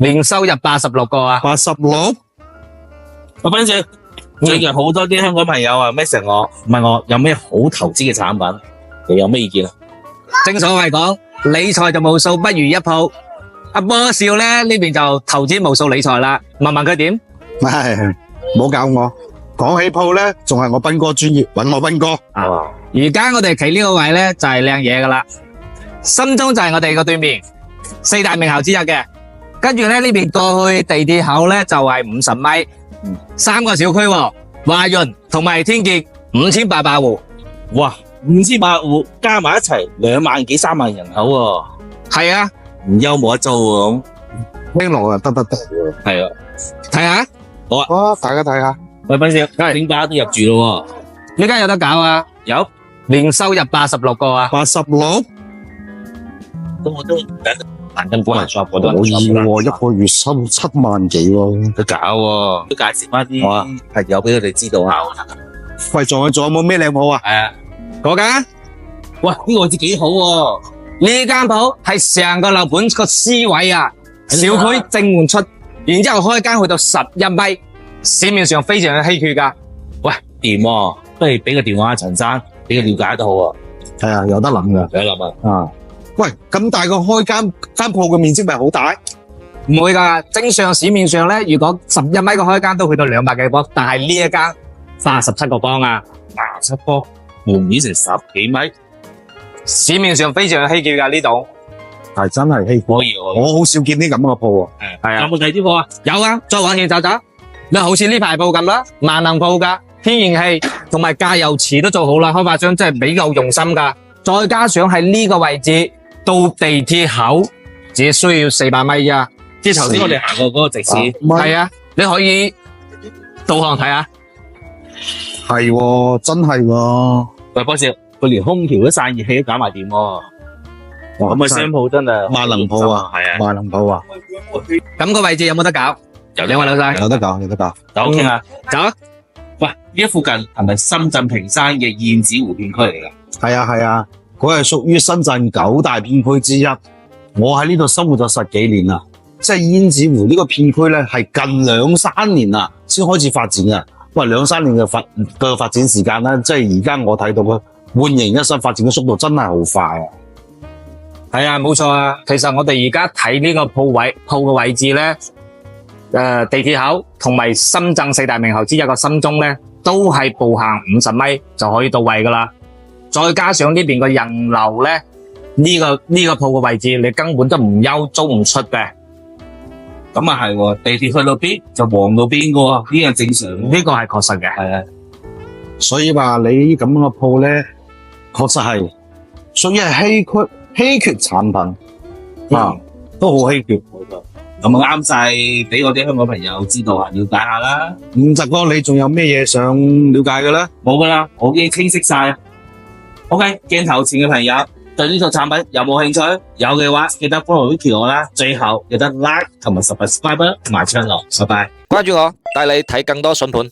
年收入86個啊。86？我分析最近好多啲香港朋友啊，message我問我有咩好投資嘅產品，你有咩意見啊？正所謂講，理財就無數不如一鋪。阿波少咧呢邊就投資無數理財啦，問問佢點？唉，唔好教我。講起鋪咧，仲係我斌哥專業，搵我斌哥。而家我哋企呢個位咧就係靚嘢噶啦，深中就係我哋個對面，四大名校之一嘅。跟住咧呢邊過去地鐵口咧就係50米，三個小區喎，華潤同埋天傑5800戶。哇，5800戶加埋一齊2萬幾3萬人口喎。係啊，唔憂冇得租喎。聽落啊，得喎。係啊，睇下，好啊，哇，大家睇下。喂，斌少，星巴都入住咯喎。呢間有得搞啊，有，年收入86個啊。 86？我都難跟幫人 shop 嗰度可以喎，一個月收7萬幾喎。都搞喎，都介紹翻啲朋友俾佢哋知道下。喂，仲有冇咩靚鋪啊？係啊，嗰間，喂，呢個位置幾好喎。呢間鋪係成個樓盤個 C 位啊，小區正門出，然之後開間去到11米，市面上非常稀缺噶。喂，掂喎，不如俾個電話陳生，俾佢了解都好喎。係啊，有得諗噶。有得諗啊。啊，喂，咁大個開間鋪嘅面積咪好大？唔會噶，正常市面上咧，如果11米嘅開間都去到200幾方，但係呢一間37個方啊，87方，門面成10幾米，市面上非常稀缺噶呢度。係真係稀缺，可以喎。我好少見啲咁嘅鋪喎。係啊，有冇第啲鋪啊？有啊，再往前走走，你好似呢排鋪咁啦，萬能鋪噶，天然氣同埋加油池都做好啦，開發商真係比較用心噶。再加上喺呢個位置到地鐵口只需要400米咋。即係頭先我哋行過嗰個直線。係啊，你可以導航睇下。係喎，真係喎。喂，波少，佢連空調都散熱器都搞埋掂喎。咁嘅商鋪真係萬能鋪啊，係啊，萬能鋪啊，咁個位置有冇得搞？兩位老細，有得搞，有得搞。走傾下。走啊！喂，呢一附近係咪深圳坪山嘅燕子湖片區嚟㗎？係啊，係啊，佢係屬於深圳9大片區之一。我喺呢度生活咗10幾年啦，即係燕子湖呢個片區咧，係近2、3年啦先開始發展嘅。喂，2、3年嘅發展時間咧，即係而家我睇到佢煥然一新發展嘅速度真係好快啊！係啊，冇錯啊。其實我哋而家睇呢個鋪嘅位置咧，地鐵口同埋深圳四大名校之一個深中咧，都係步行50米就可以到位噶啦。再加上呢邊個人流咧，呢個鋪嘅位置你根本都唔憂租唔出嘅。咁啊係喎，地鐵去到邊就旺到邊噶喎，呢個正常。呢個係確實嘅。係啊，所以話你呢咁嘅鋪咧，確實係屬於係稀缺產品啊，都好稀缺。咁啊啱晒，俾我啲香港朋友知道啊，了解下啦。50哥，你仲有咩嘢想了解嘅咧？冇噶啦，我已經清晰晒啊。OK，鏡頭前嘅朋友對呢套產品有冇興趣？有嘅話，記得 follow Vicky 我啦。最後記得 like 同埋 subscribe 埋 channel。拜拜。關注我，帶你睇更多筍盤。